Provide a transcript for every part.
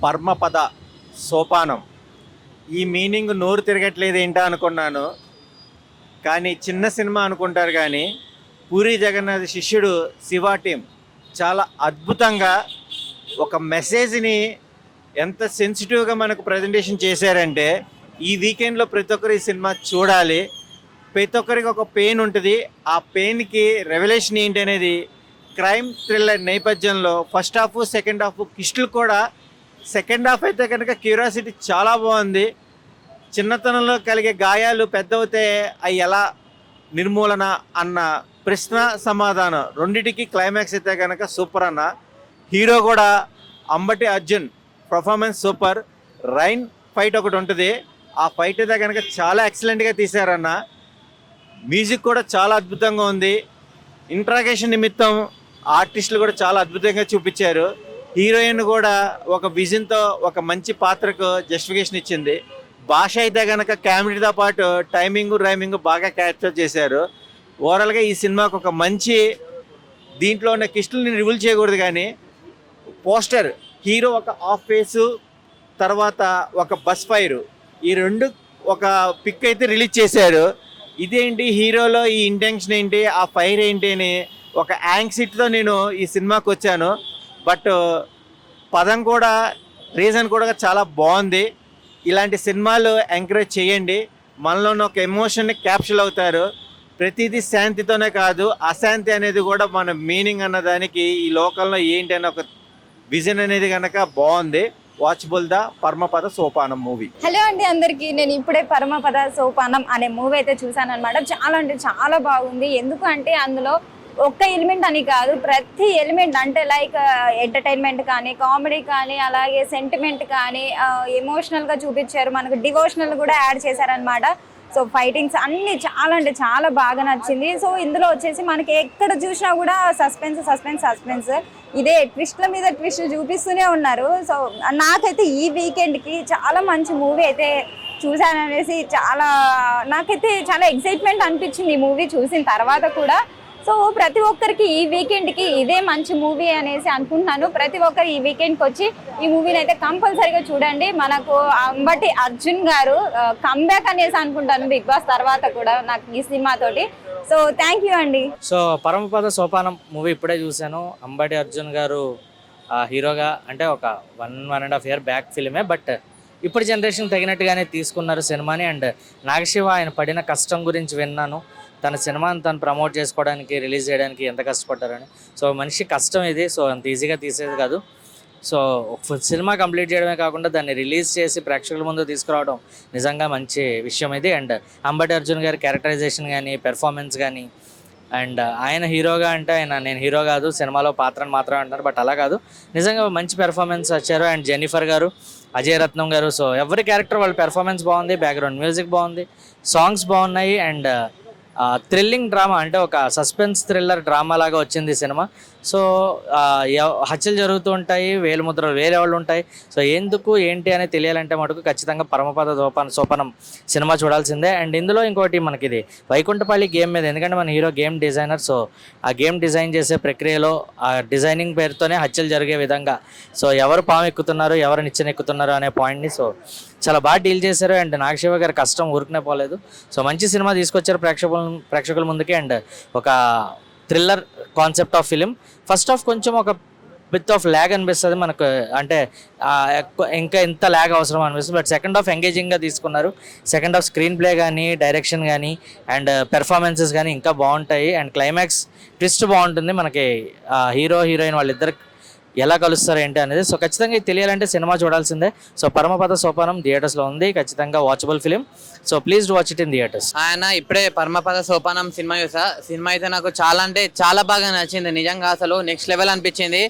పరమపద సోపానం. ఈ మీనింగ్ నోరు తిరగట్లేదు ఏంటా అనుకున్నాను, కానీ చిన్న సినిమా అనుకుంటారు కానీ పూరి జగన్నాథ్ శిష్యుడు శివ టీం చాలా అద్భుతంగా ఒక మెసేజ్ని ఎంత సెన్సిటివ్గా మనకు ప్రజెంటేషన్ చేశారంటే ఈ వీకెండ్లో ప్రతి ఒక్కరు ఈ సినిమా చూడాలి. ప్రతి ఒక్కరికి ఒక పెయిన్ ఉంటుంది, ఆ పెయిన్కి రెవల్యూషన్ ఏంటి అనేది క్రైమ్ థ్రిల్లర్ నేపథ్యంలో ఫస్ట్ హాఫ్ సెకండ్ హాఫ్ కిస్టులు కూడా. సెకండ్ హాఫ్ అయితే కనుక క్యూరియాసిటీ చాలా బాగుంది. చిన్నతనంలో కలిగే గాయాలు పెద్దవుతే అవి ఎలా నిర్మూలన అన్న ప్రశ్న సమాధానం రెండిటికి క్లైమాక్స్ అయితే కనుక సూపర్ అన్న. హీరో కూడా Ambati Arjun performance super. Rain fight ఒకటి ఉంటుంది, ఆ ఫైట్ అయితే కనుక చాలా ఎక్సలెంట్గా తీశారన్న. మ్యూజిక్ కూడా చాలా అద్భుతంగా ఉంది. ఇంట్రాగేషన్ నిమిత్తం ఆర్టిస్టులు కూడా చాలా అద్భుతంగా చూపించారు. హీరోయిన్ కూడా ఒక విజన్తో ఒక మంచి పాత్రకు జస్టిఫికేషన్ ఇచ్చింది. భాష అయితే కనుక కామెడీతో పాటు టైమింగ్ రైమింగ్ బాగా క్యాప్చర్ చేశారు. ఓవరాల్గా ఈ సినిమాకు ఒక మంచి, దీంట్లో ఉన్న కిస్టులని రివీల్ చేయకూడదు కానీ పోస్టర్ హీరో ఒక హాఫ్ ఫేసు తర్వాత ఒక బస్ ఫైరు, ఈ రెండు ఒక పిక్ అయితే రిలీజ్ చేశారు. ఇదేంటి హీరోలో ఈ ఇంటెన్షన్ ఏంటి, ఆ ఫైర్ ఏంటి అని ఒక యాంగ్సిటీతో నేను ఈ సినిమాకి వచ్చాను. బట్ పదం కూడా రీజన్ కూడా చాలా బాగుంది. ఇలాంటి సినిమాలు ఎంకరేజ్ చేయండి, మనలో ఒక ఎమోషన్ని క్యాప్చర్ అవుతారు. ప్రతిదీ శాంతితోనే కాదు, అశాంతి అనేది కూడా మన మీనింగ్ అన్నదానికి ఈ లోకంలో ఏంటి అనే ఒక విజన్ అనేది కనుక బాగుంది. Watchable the Paramapada Sopanam movie. Hello అండి అందరికీ, నేను ఇప్పుడే పరమపద సోపానం అనే మూవీ అయితే చూసాను అనమాట. చాలా అంటే చాలా బాగుంది. ఎందుకు అంటే అందులో ఒక్క ఎలిమెంట్ అని కాదు, ప్రతి ఎలిమెంట్ అంటే లైక్ ఎంటర్టైన్మెంట్ కానీ, కామెడీ కానీ, అలాగే సెంటిమెంట్ కానీ, ఎమోషనల్గా చూపించారు. మనకు డివోషనల్ కూడా యాడ్ చేశారనమాట. సో ఫైటింగ్స్ అన్నీ చాలా అంటే చాలా బాగా నచ్చింది. సో ఇందులో వచ్చేసి మనకి ఎక్కడ చూసినా కూడా సస్పెన్స్ సస్పెన్స్ సస్పెన్స్, ఇదే ట్విస్ట్ల మీద ట్విస్ట్ చూపిస్తూనే ఉన్నారు. సో నాకైతే ఈ వీకెండ్కి చాలా మంచి మూవీ అయితే చూసాననేసి నాకైతే చాలా ఎక్సైట్మెంట్ అనిపించింది ఈ మూవీ చూసిన తర్వాత కూడా. సో ప్రతి ఒక్కరికి ఈ వీకెండ్కి ఇదే మంచి మూవీ అనేసి అనుకుంటున్నాను. ప్రతి ఒక్కరు ఈ వీకెండ్కి వచ్చి ఈ మూవీని అయితే కంపల్సరీగా చూడండి. మనకు అంబటి అర్జున్ గారు కమ్బ్యాక్ అనేసి అనుకుంటాను బిగ్ బాస్ తర్వాత కూడా నాకు ఈ సినిమాతోటి. సో థ్యాంక్ యూ అండి. సో పరమపద సోపానం మూవీ ఇప్పుడే చూశాను. అంబటి అర్జున్ గారు హీరోగా, అంటే ఒక 1.5 year బ్యాక్ ఫిలిమే, బట్ ఇప్పుడు జనరేషన్ తగినట్టుగానే తీసుకున్నారు సినిమాని. అండ్ నాగశివ ఆయన పడిన కష్టం గురించి విన్నాను. తన సినిమాని తను ప్రమోట్ చేసుకోవడానికి, రిలీజ్ చేయడానికి ఎంత కష్టపడ్డారని. సో మనిషి కష్టం ఇది, సో అంత ఈజీగా తీసేది కాదు. సో సినిమా కంప్లీట్ చేయడమే కాకుండా దాన్ని రిలీజ్ చేసి ప్రేక్షకుల ముందు తీసుకురావడం నిజంగా మంచి విషయం ఇది. అండ్ అంబటి అర్జున్ గారి క్యారెక్టరైజేషన్ కానీ, పెర్ఫార్మెన్స్ కానీ, అండ్ ఆయన హీరోగా అంటే నేను హీరో కాదు సినిమాలో పాత్రను మాత్రమే అంటారు, బట్ అలా కాదు, నిజంగా మంచి పెర్ఫార్మెన్స్ వచ్చారు. అండ్ జెన్నిఫర్ గారు, అజయ్ రత్నం గారు, సో ఎవరి క్యారెక్టర్ వాళ్ళ పెర్ఫార్మెన్స్ బాగుంది, బ్యాక్గ్రౌండ్ మ్యూజిక్ బాగుంది, సాంగ్స్ బాగున్నాయి. అండ్ థ్రిల్లింగ్ డ్రామా, అంటే ఒక సస్పెన్స్ థ్రిల్లర్ డ్రామా లాగా వచ్చింది సినిమా. సో హత్యలు జరుగుతూ ఉంటాయి, వేలుముద్రలు వేరే వాళ్ళు ఉంటాయి. సో ఎందుకు ఏంటి అని తెలియాలంటే మటుకు ఖచ్చితంగా పరమపద సోపానం సినిమా చూడాల్సిందే. అండ్ ఇందులో ఇంకోటి మనకి ఇది వైకుంఠపల్లి గేమ్ మీద, ఎందుకంటే మన హీరో గేమ్ డిజైనర్. సో ఆ గేమ్ డిజైన్ చేసే ప్రక్రియలో ఆ డిజైనింగ్ పేరుతోనే హత్యలు జరిగే విధంగా, సో ఎవరు పాము ఎక్కుతున్నారు, ఎవరు నిచ్చెన ఎక్కుతున్నారు అనే పాయింట్ని సో చాలా బాగా డీల్ చేశారు. అండ్ నాగశివ గారి కష్టం ఊరుకునే పోలేదు. సో మంచి సినిమా తీసుకొచ్చారు ప్రేక్షకుల ముందుకి. అండ్ ఒక thriller concept of film. First half కొంచెం ఒక బిట్ ఆఫ్ ల్యాగ్ అనిపిస్తుంది మనకు, అంటే ఇంకా ఇంత ల్యాగ్ అవసరం అనిపిస్తుంది. బట్ సెకండ్ హాఫ్ ఎంగేజింగ్గా తీసుకున్నారు. సెకండ్ హాఫ్ స్క్రీన్ ప్లే కానీ, డైరెక్షన్ కానీ, అండ్ పెర్ఫార్మెన్సెస్ కానీ ఇంకా బాగుంటాయి. అండ్ క్లైమాక్స్ ట్విస్ట్ బాగుంటుంది. మనకి హీరో హీరోయిన్ వాళ్ళిద్దరు ఎలా కలుస్తారు ఏంటి అనేది. సో ఖచ్చితంగా ఇది తెలియాలంటే సినిమా చూడాల్సిందే. సో పరమపద సోపానం థియేటర్స్లో ఉంది, ఖచ్చితంగా watchable film. So please watch it in theatres. ఆయన ఇప్పుడే పరమపద సోపానం సినిమా చూసా. సినిమా అయితే నాకు చాలా అంటే చాలా బాగా నచ్చింది. నిజంగా అసలు నెక్స్ట్ లెవెల్ అనిపించింది.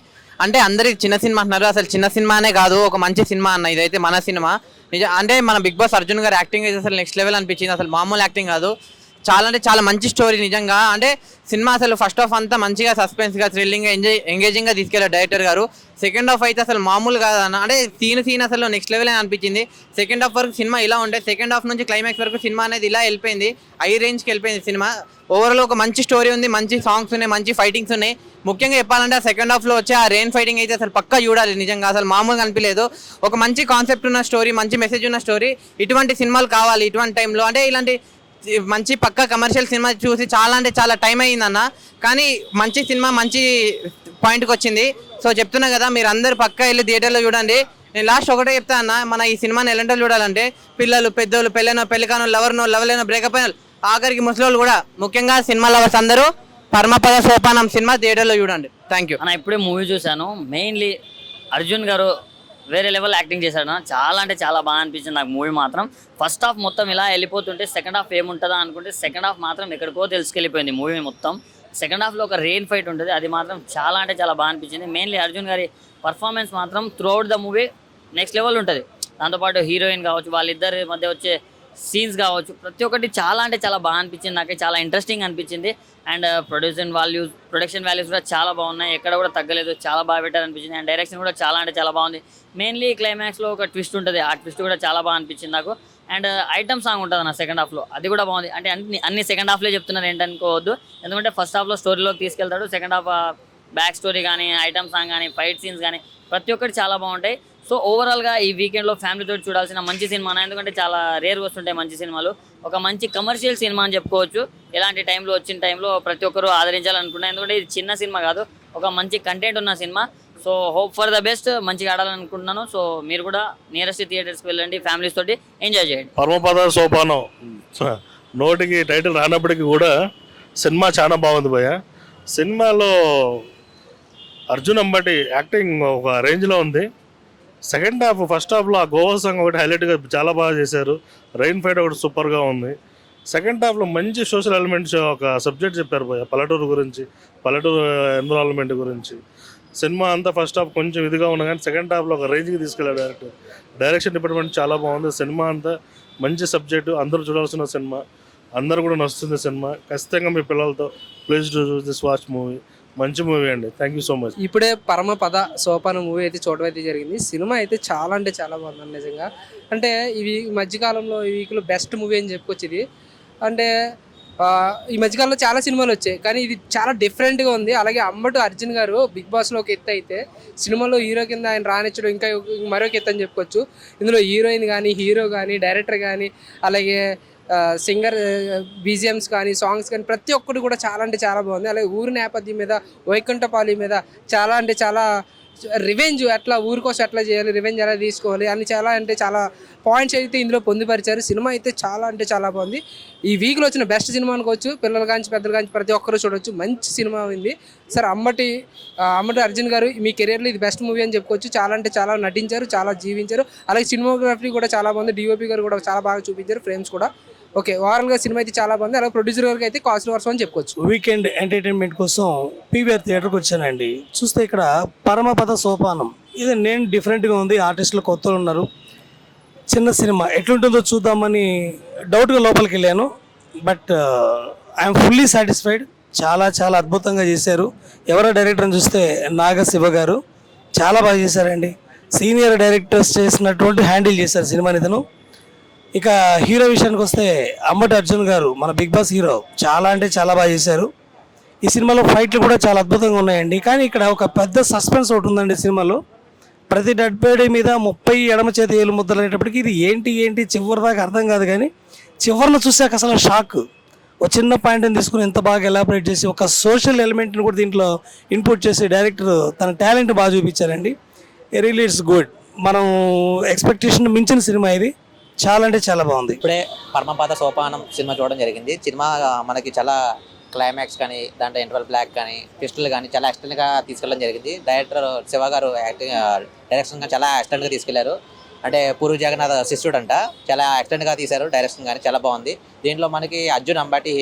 అంటే అందరికి చిన్న సినిమా అంటున్నారు, అసలు చిన్న సినిమానే కాదు, ఒక మంచి సినిమా అన్న. ఇదైతే మన సినిమా నిజం. అంటే మన బిగ్ బాస్ అర్జున్ గారు యాక్టింగ్ అయితే అసలు నెక్స్ట్ లెవెల్ అనిపించింది. అసలు మామూలు యాక్టింగ్ కాదు, చాలా అంటే చాలా మంచి స్టోరీ నిజంగా. అంటే సినిమా అసలు ఫస్ట్ హాఫ్ అంతా మంచిగా సస్పెన్స్గా థ్రిల్లింగ్గా ఎంగేజింగ్గా తీసుకెళ్లారు డైరెక్టర్ గారు. సెకండ్ హాఫ్ అయితే అసలు మామూలు కాదన్న, అంటే సీన్ అసలు నెక్స్ట్ లెవెల్ అని అనిపించింది. సెకండ్ హాఫ్ వరకు సినిమా ఇలా ఉంటే సెకండ్ హాఫ్ నుంచి క్లైమాక్స్ వరకు సినిమా అనేది ఇలా వెళ్ళిపోయింది, హై రేంజ్కి వెళ్ళిపోయింది సినిమా. ఓవరాల్ ఒక మంచి స్టోరీ ఉంది, మంచి సాంగ్స్ ఉన్నాయి, మంచి ఫైటింగ్స్ ఉన్నాయి. ముఖ్యంగా చెప్పాలంటే ఆ సెకండ్ హాఫ్లో వచ్చే ఆ రెయిన్ ఫైటింగ్ అయితే అసలు పక్కా చూడాలి నిజంగా, అసలు మామూలుగా అనిపించలేదు. ఒక మంచి కాన్సెప్ట్ ఉన్న స్టోరీ, మంచి మెసేజ్ ఉన్న స్టోరీ, ఇటువంటి సినిమాలు కావాలి ఇటువంటి టైంలో. అంటే ఇలాంటి మంచి పక్కా కమర్షియల్ సినిమా చూసి చాలా అంటే చాలా టైం అయ్యిందన్న, కానీ మంచి సినిమా మంచి పాయింట్కి వచ్చింది. సో చెప్తున్నా కదా, మీరు అందరు పక్కా వెళ్ళి థియేటర్లో చూడండి. నేను లాస్ట్ ఒకటే చెప్తా అన్న, మన ఈ సినిమాని ఎలాంటి చూడాలంటే పిల్లలు, పెద్దోళ్ళు, పెళ్ళికానో, లవర్లేనో, బ్రేకప్ అయిన ఆఖరికి ముసలోళ్ళు కూడా, ముఖ్యంగా సినిమా లవర్స్ అందరూ పరమపద సోపానం సినిమా థియేటర్లో చూడండి. థ్యాంక్ యూ అన్న. ఇప్పుడే మూవీ చూశాను. మెయిన్లీ అర్జున్ గారు వేరే లెవెల్ యాక్టింగ్ చేశాడు. చాలా అంటే చాలా బాగా అనిపించింది నాకు మూవీ మాత్రం. ఫస్ట్ హాఫ్ మొత్తం ఇలా వెళ్ళిపోతుంటే సెకండ్ హాఫ్ ఏముంటుందా అనుకుంటే సెకండ్ హాఫ్ మాత్రం ఎక్కడికో తెలుసుకెళ్ళిపోయింది మూవీ మొత్తం. సెకండ్ హాఫ్లో ఒక రెయిన్ ఫైట్ ఉంటుంది, అది మాత్రం చాలా అంటే చాలా బాగా అనిపించింది. మెయిన్లీ అర్జున్ గారి పర్ఫార్మెన్స్ మాత్రం throughout the movie next level ఉంటుంది. దాంతోపాటు హీరోయిన్ కావచ్చు, వాళ్ళిద్దరి మధ్య వచ్చే సీన్స్ కావచ్చు, ప్రతి ఒక్కటి చాలా అంటే చాలా బాగా అనిపించింది. నాకే చాలా ఇంట్రెస్టింగ్ అనిపించింది. అండ్ ప్రొడక్షన్ వాల్యూస్ కూడా చాలా బాగున్నాయి, ఎక్కడ కూడా తగ్గలేదు, చాలా బాగా పెట్టారు అనిపించింది. అండ్ డైరెక్షన్ కూడా చాలా అంటే చాలా బాగుంది. మెయిన్లీ క్లైమాక్స్లో ఒక ట్విస్ట్ ఉంటుంది, ఆ ట్విస్ట్ కూడా చాలా బాగా అనిపించింది నాకు. అండ్ ఐటమ్ సాంగ్ ఉంటుంది నా సెకండ్ హాఫ్లో, అది కూడా బాగుంది. అంటే అన్ని సెకండ్ హాఫ్లో చెప్తున్నారు ఏంటనుకోవద్దు, ఎందుకంటే ఫస్ట్ హాఫ్లో స్టోరీలోకి తీసుకెళ్తాడు, సెకండ్ హాఫ్ బ్యాక్ స్టోరీ కానీ, ఐటమ్ సాంగ్ కానీ, ఫైట్ సీన్స్ కానీ ప్రతి ఒక్కటి చాలా బాగుంటాయి. సో ఓవరాల్గా ఈ వీకెండ్లో ఫ్యామిలీతో చూడాల్సిన మంచి సినిమా, ఎందుకంటే చాలా రేర్గా వస్తుంటాయి మంచి సినిమాలు. ఒక మంచి కమర్షియల్ సినిమా అని చెప్పుకోవచ్చు. ఇలాంటి టైంలో వచ్చిన టైంలో ప్రతి ఒక్కరూ ఆదరించాలనుకుంటున్నాను, ఎందుకంటే ఇది చిన్న సినిమా కాదు, ఒక మంచి కంటెంట్ ఉన్న cinema. So hope for the best, మంచిగా ఆడాలనుకుంటున్నాను. సో మీరు కూడా నియరెస్ట్ థియేటర్స్కి వెళ్ళండి, ఫ్యామిలీస్ తోటి ఎంజాయ్ చేయండి. పరమపద సోపానం నోటికి టైటిల్ రానప్పటికీ కూడా సినిమా చాలా బాగుంది భయ్య. సినిమాలో అర్జున్ అంబటి యాక్టింగ్ ఒక రేంజ్లో ఉంది. సెకండ్ హాఫ్ ఫస్ట్ హాఫ్లో ఆ గోవా సాంగ్ ఒకటి హైలైట్గా చాలా బాగా చేశారు, రెయిన్ ఫైట్ ఒకటి సూపర్గా ఉంది. సెకండ్ హాఫ్లో మంచి సోషల్ ఎలిమెంట్స్ ఒక సబ్జెక్ట్ చెప్పారు భయ్య, పల్లెటూరు గురించి, పల్లెటూరు ఎన్విరాన్మెంట్ గురించి. సినిమా అంతా ఫస్ట్ హాఫ్ కొంచెం ఇదిగా ఉన్నా కానీ సెకండ్ హాఫ్లో ఒక రేంజ్కి తీసుకెళ్ళాడు డైరెక్షన్ డిపార్ట్మెంట్ చాలా బాగుంది. సినిమా అంతా మంచి సబ్జెక్టు, అందరూ చూడాల్సిన సినిమా, అందరూ కూడా నచ్చుతుంది సినిమా. ఖచ్చితంగా మీ పిల్లలతో please do this watch movie, మంచి మూవీ అండి. Thank you so much. ఇప్పుడే పరమపద సోపానం మూవీ అయితే చూడడం అయితే జరిగింది. సినిమా అయితే చాలా అంటే చాలా బాగుంది నిజంగా. అంటే ఇవి మధ్యకాలంలో ఈ వీక్లో బెస్ట్ మూవీ అని చెప్పుకోవచ్చు ఇది. అంటే ఈ మధ్యకాలంలో చాలా సినిమాలు వచ్చాయి, కానీ ఇది చాలా డిఫరెంట్గా ఉంది. అలాగే అంబటి అర్జున్ గారు బిగ్ బాస్లో ఒక ఎత్తు అయితే, సినిమాలో హీరో కింద ఆయన రానిచ్చడం ఇంకా మరొక ఎత్తు అని చెప్పుకోవచ్చు. ఇందులో హీరోయిన్ కానీ, హీరో కానీ, డైరెక్టర్ కానీ, అలాగే సింగర్ బీజిఎమ్స్ కానీ, సాంగ్స్ కానీ ప్రతి ఒక్కటి కూడా చాలా అంటే చాలా బాగుంది. అలాగే ఊరి నేపథ్యం మీద, వైకుంఠపాలి మీద చాలా అంటే చాలా రివెంజ్ ఎట్లా ఊరి కోసం ఎట్లా చేయాలి, రివెంజ్ ఎలా తీసుకోవాలి అని చాలా అంటే చాలా పాయింట్స్ అయితే ఇందులో పొందుపరిచారు. సినిమా అయితే చాలా అంటే చాలా బాగుంది. ఈ వీక్లో వచ్చిన బెస్ట్ సినిమా అనుకోవచ్చు. పిల్లలు కానీ పెద్దలు కానీ ప్రతి ఒక్కరు చూడవచ్చు, మంచి సినిమా ఉంది. సార్ అంబటి అర్జున్ గారు మీ కెరీర్లో ఇది బెస్ట్ మూవీ అని చెప్పుకోవచ్చు. చాలా అంటే చాలా నటించారు, చాలా జీవించారు. అలాగే సినిమాగ్రఫీ కూడా చాలా బాగుంది, డిఓపి గారు కూడా చాలా బాగా చూపించారు, ఫ్రేమ్స్ కూడా. ఓకే, ఓవరాల్గా సినిమా అయితే చాలా బాగుంది. అలాగే ప్రొడ్యూసర్ గారికి అయితే కాస్ట్లీ వర్షం అని చెప్పుకోవచ్చు. వీకెండ్ ఎంటర్టైన్మెంట్ కోసం పీవీఆర్ థియేటర్కి వచ్చానండి. చూస్తే ఇక్కడ పరమపద సోపానం, ఇది నేను డిఫరెంట్గా ఉంది, ఆర్టిస్టులు కొత్తలు ఉన్నారు, చిన్న సినిమా ఎట్లుంటుందో చూద్దామని డౌట్గా లోపలికి వెళ్ళాను. But I'm fully satisfied. చాలా చాలా అద్భుతంగా చేశారు. ఎవరో డైరెక్టర్ అని చూస్తే నాగశివ గారు చాలా బాగా చేశారండి. సీనియర్ డైరెక్టర్స్ చేసినటువంటి హ్యాండిల్ చేశారు సినిమాని ఇతను. ఇక హీరో విషయానికి వస్తే అంబటి అర్జున్ గారు, మన బిగ్ బాస్ హీరో, చాలా అంటే చాలా బాగా చేశారు. ఈ సినిమాలో ఫైట్లు కూడా చాలా అద్భుతంగా ఉన్నాయండి. కానీ ఇక్కడ ఒక పెద్ద సస్పెన్స్ ఒకటి ఉందండి సినిమాలో. ప్రతి డెడ్ బాడీ మీద 30 ఎడమ చేతి ఏలు ముద్దలు అనేటప్పటికి ఇది ఏంటి చివరి దాకా అర్థం కాదు. కానీ చివరిలో చూసాక అసలు షాక్. ఒక చిన్న పాయింట్ని తీసుకుని ఎంత బాగా ఎలాబరేట్ చేసి ఒక సోషల్ ఎలిమెంట్ని కూడా దీంట్లో ఇన్పుట్ చేసి డైరెక్టర్ తన టాలెంట్ బాగా చూపించారండి. Really it's good. మనం ఎక్స్పెక్టేషన్ మించిన సినిమా ఇది. చాలా అంటే చాలా బాగుంది. ఇప్పుడే పరమపద సోపానం సినిమా చూడడం జరిగింది. సినిమా మనకి చాలా క్లైమాక్స్ కానీ, దాంట్లో ఇంటర్వల్ బ్లాక్ కానీ, ట్విస్టులు కానీ చాలా ఎక్స్టెంట్గా తీసుకెళ్ళడం జరిగింది. డైరెక్టర్ శివ గారు డైరెక్షన్ చాలా ఎక్స్టెంట్గా తీసుకెళ్లారు. అంటే పూరి జగన్నాథ్ శిష్యుడు అంట, చాలా ఎక్స్టెంట్గా తీశారు. డైరెక్షన్ కానీ చాలా బాగుంది. దీంట్లో మనకి అర్జున్ అంబాటి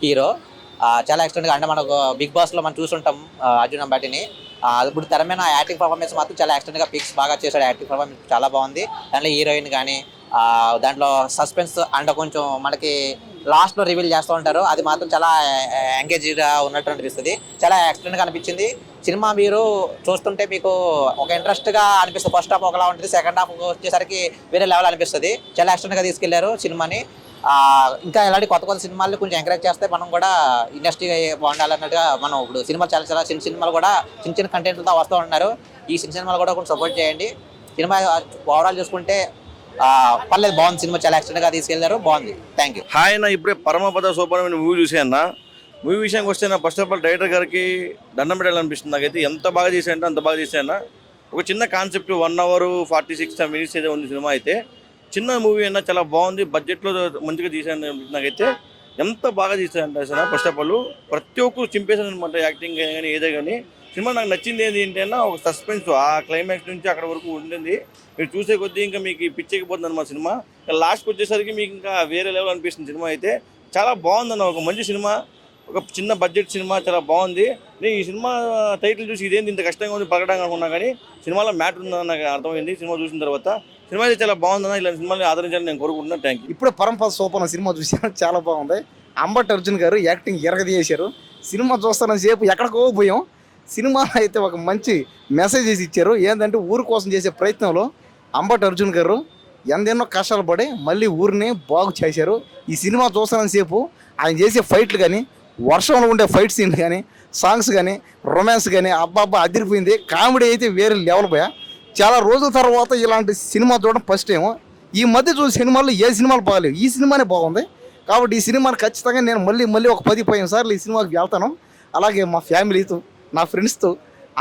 హీరో, చాలా ఎక్స్టెంట్గా. అంటే మనకు బిగ్ బాస్లో మనం చూసుంటాం అర్జున్ అంబాటిని. ఇప్పుడు తెర మీద యాక్టింగ్ పర్ఫార్మెన్స్ మాత్రం చాలా ఎక్స్టెంట్గా పిక్స్ బాగా చేశాడు. యాక్టింగ్ పర్ఫార్మెన్స్ చాలా బాగుంది. దాంట్లో హీరోయిన్ కానీ, దాంట్లో సస్పెన్స్ అండ్ కొంచెం మనకి లాస్ట్లో రివీల్ చేస్తూ ఉంటారు. అది మాత్రం చాలా ఎంగేజ్గా ఉన్నట్టు అనిపిస్తుంది. చాలా ఎక్సలెంట్గా అనిపించింది. సినిమా మీరు చూస్తుంటే మీకు ఒక ఇంట్రెస్ట్గా అనిపిస్తుంది. ఫస్ట్ హాఫ్ ఒకలా ఉంటుంది, సెకండ్ హాఫ్ వచ్చేసరికి వేరే లెవెల్ అనిపిస్తుంది. చాలా ఎక్సలెంట్గా తీసుకెళ్లారు సినిమాని. ఇంకా ఇలాంటి కొత్త కొత్త సినిమాలు కొంచెం ఎంకరేజ్ చేస్తే మనం కూడా ఇండస్ట్రీ బాగుండాలన్నట్టుగా మనం ఇప్పుడు సినిమాలు చాలా చిన్న సినిమాలు కూడా చిన్న కంటెంట్లతో వస్తూ ఉన్నారు. ఈ చిన్న సినిమాలు కూడా కొంచెం సపోర్ట్ చేయండి. సినిమా ఓవరాల్ చూసుకుంటే పర్లేదు, బాగుంది. సినిమా చాలా ఎక్సలెంట్గా తీసుకెళ్లారు, బాగుంది. Thank you. హాయ్ అన్న, ఇప్పుడే పరమపద సోపానమైన మూవీ చూసాను. మూవీ విషయానికి వస్తే నా ఫస్ట్ ఆఫ్ ఆల్ డైరెక్టర్ గారికి దండం పెట్టాలనిపిస్తుంది. నాకైతే ఎంత బాగా చేశానంటే అంత బాగా చేశాను. ఒక చిన్న కాన్సెప్ట్ 1 hour 46 minutes ఏదో ఉంది సినిమా. అయితే చిన్న మూవీ అయినా చాలా బాగుంది, బడ్జెట్లో మంచిగా తీసాను. నాకైతే ఎంత బాగా తీసానంటే అసలు ఫస్ట్ ఆఫ్ ఆల్ ప్రతి ఒక్కరు చింపేశాను అనమాట. యాక్టింగ్ కానీ ఏదో కానీ సినిమా నాకు నచ్చింది ఏంటంటే ఒక సస్పెన్స్, ఆ క్లైమాక్స్ నుంచి అక్కడ వరకు ఉంటుంది. మీరు చూసే కొద్దీ ఇంకా మీకు పిచ్చెక్కిపోతుంది అనమాట సినిమా. లాస్ట్కి వచ్చేసరికి మీకు ఇంకా వేరే లెవెల్ అనిపిస్తుంది. సినిమా అయితే చాలా బాగుందన్న, ఒక మంచి సినిమా, ఒక చిన్న బడ్జెట్ సినిమా, చాలా బాగుంది. నేను ఈ సినిమా టైటిల్ చూసి ఇదేంటి ఇంత కష్టంగా ఉంది పలకడానికి అనుకున్నా, కానీ సినిమాలో మ్యాటర్ ఉందని నాకు అర్థమైంది సినిమా చూసిన తర్వాత. సినిమా అయితే చాలా బాగుందన్న, ఇలాంటి సినిమాని ఆదరించాలని నేను కోరుకుంటున్నాను. Thank you. ఇప్పుడు పరమపద సోపానం సినిమా చూసాను, చాలా బాగుంది. అంబటి అర్జున్ గారు యాక్టింగ్ ఎరగదీశారు. సినిమా చూస్తున్న సేపు ఎక్కడికో పోయాం. సినిమా అయితే ఒక మంచి మెసేజెస్ ఇచ్చారు. ఏంటంటే ఊరు కోసం చేసే ప్రయత్నంలో అంబటి అర్జున్ గారు ఎందెన్నో కష్టాలు పడి మళ్ళీ ఊరిని బాగు చేశారు. ఈ సినిమా చూస్తున్న సేపు ఆయన చేసే ఫైట్లు కానీ, వర్షంలో ఉండే ఫైట్ సీన్ కానీ, సాంగ్స్ కానీ, రొమాన్స్ కానీ అబ్బాబ్బా అదిరిపోయింది. కామెడీ అయితే వేరే లెవెల్ పోయా. చాలా రోజుల తర్వాత ఇలాంటి సినిమా చూడడం ఫస్ట్ టైం. ఈ మధ్య చూసే సినిమాల్లో ఏ సినిమాలు బాగాలేవు, ఈ సినిమానే బాగుంది. కాబట్టి ఈ సినిమాని ఖచ్చితంగా నేను మళ్ళీ ఒక 10-15 సార్లు ఈ సినిమాకి వెళ్తాను. అలాగే మా ఫ్యామిలీతో, నా ఫ్రెండ్స్తో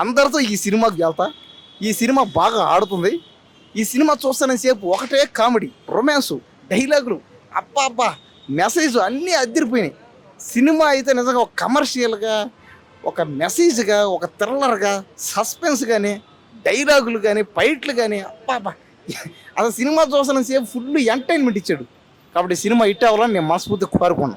అందరితో ఈ సినిమాకి వెళ్తా. ఈ సినిమా బాగా ఆడుతుంది. ఈ సినిమా చూస్తున్న సేపు ఒకటే కామెడీ, రొమాన్సు, డైలాగులు, అబ్బా మెసేజ్ అన్నీ అదిరిపోయినాయి. సినిమా అయితే నిజంగా ఒక కమర్షియల్గా, ఒక మెసేజ్గా, ఒక థ్రిల్లర్గా, సస్పెన్స్ కానీ, డైలాగులు కానీ, ఫైట్లు కానీ అబ్బా అసలు సినిమా చూస్తున్న సేపు ఫుల్ ఎంటర్టైన్మెంట్ ఇచ్చాడు. కాబట్టి సినిమా హిట్ అవ్వాలని నేను మనస్ఫూర్తిగా కోరుకున్నాను.